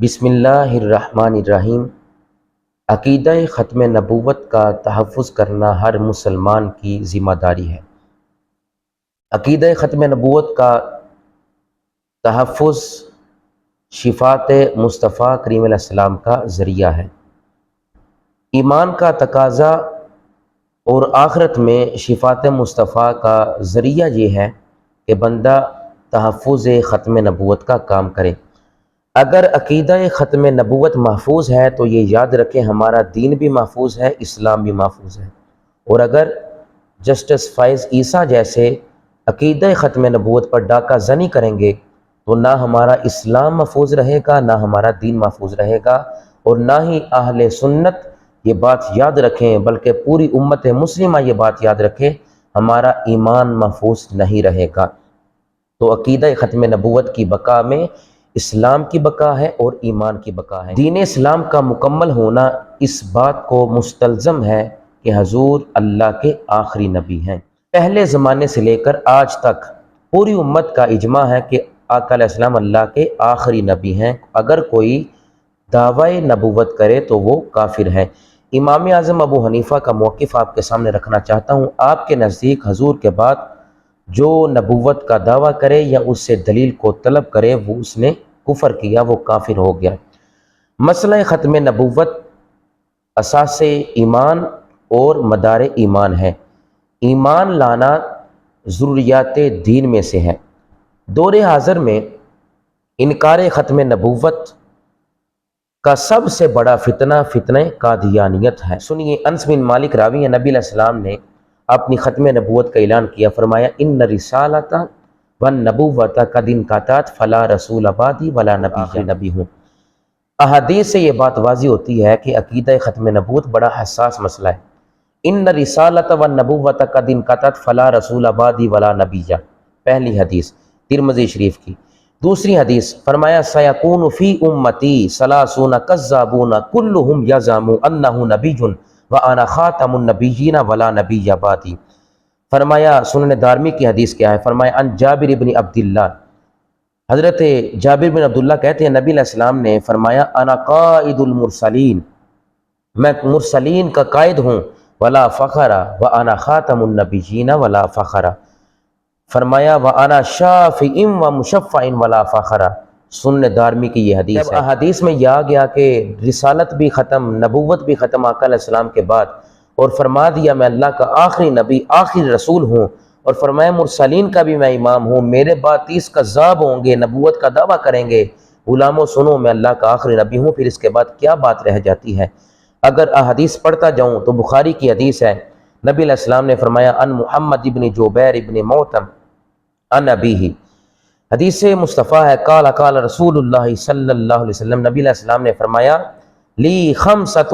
بسم اللہ الرحمن الرحیم۔ عقیدہ ختم نبوت کا تحفظ کرنا ہر مسلمان کی ذمہ داری ہے۔ عقیدہ ختم نبوت کا تحفظ شفاعت مصطفیٰ کریم علیہ السلام کا ذریعہ ہے۔ ایمان کا تقاضا اور آخرت میں شفاعت مصطفیٰ کا ذریعہ یہ ہے کہ بندہ تحفظ ختم نبوت کا کام کرے۔ اگر عقیدہ ختم نبوت محفوظ ہے تو یہ یاد رکھیں ہمارا دین بھی محفوظ ہے، اسلام بھی محفوظ ہے۔ اور اگر جسٹس فائز عیسیٰ جیسے عقیدہ ختم نبوت پر ڈاکہ زنی کریں گے تو نہ ہمارا اسلام محفوظ رہے گا، نہ ہمارا دین محفوظ رہے گا، اور نہ ہی اہل سنت یہ بات یاد رکھیں بلکہ پوری امت مسلمہ یہ بات یاد رکھے ہمارا ایمان محفوظ نہیں رہے گا۔ تو عقیدہ ختم نبوت کی بقا میں اسلام کی بقا ہے اور ایمان کی بقا ہے۔ دین اسلام کا مکمل ہونا اس بات کو مستلزم ہے کہ حضور اللہ کے آخری نبی ہیں۔ پہلے زمانے سے لے کر آج تک پوری امت کا اجماع ہے کہ آقا علیہ السلام اللہ کے آخری نبی ہیں۔ اگر کوئی دعوی نبوت کرے تو وہ کافر ہے۔ امام اعظم ابو حنیفہ کا موقف آپ کے سامنے رکھنا چاہتا ہوں۔ آپ کے نزدیک حضور کے بعد جو نبوت کا دعویٰ کرے یا اس سے دلیل کو طلب کرے وہ اس نے کفر کیا، وہ کافر ہو گیا۔ مسئلہ ختم نبوت اساس ایمان اور مدار ایمان ہے۔ ایمان لانا ضروریات دین میں سے ہے۔ دور حاضر میں انکار ختم نبوت کا سب سے بڑا فتنہ قادیانیت ہے۔ سنیے، انس بن مالک راوی ہیں، نبی علیہ السلام نے اپنی ختم نبوت کا اعلان کیا، فرمایا ان رسالۃ والنبوۃ قد انقطعت فلا رسول بعدی ولا نبی ہوں۔ احادیث سے یہ بات واضح ہوتی ہے کہ عقیدہ ختم نبوت بڑا حساس مسئلہ ہے۔ ان رسالۃ والنبوۃ قد انقطعت فلا رسول بعدی ولا نبی، پہلی حدیث ترمذی شریف کی۔ دوسری حدیث فرمایا سیکون فی امتی ثلاثون کذابون کلہم یزعم انہ نبی وانا خاتم النبیین ولا نبی بعدی۔ فرمایا سنن دارمی کی حدیث کیا ہے، فرمایا ان جابر بن عبداللہ، حضرت جابر بن عبداللہ کہتے ہیں نبی علیہ السلام نے فرمایا انا قائد المرسلین، میں مرسلین کا قائد ہوں، ولا فخر وانا خاتم النبیین ولا فخر، فرمایا وانا شافع و مشفع ولا فخر۔ سنن دارمی کی یہ حدیث ہے۔ حدیث میں یہ آ گیا کہ رسالت بھی ختم، نبوت بھی ختم آقا علیہ السلام کے بعد، اور فرما دیا میں اللہ کا آخری نبی آخری رسول ہوں، اور فرمایا مرسلین کا بھی میں امام ہوں، میرے بعد 30 کذاب ہوں گے، نبوت کا دعویٰ کریں گے، غلاموں سنو میں اللہ کا آخری نبی ہوں۔ پھر اس کے بعد کیا بات رہ جاتی ہے؟ اگر احادیث پڑھتا جاؤں تو بخاری کی حدیث ہے، نبی علیہ السلام نے فرمایا ان محمد ابن جبیر ابن موتم ان ابیہ، حدیث مصطفیٰ ہے، قال قال رسول اللہ صلی اللہ علیہ وسلم، نبی علیہ السلام نے فرمایا لی خمسۃ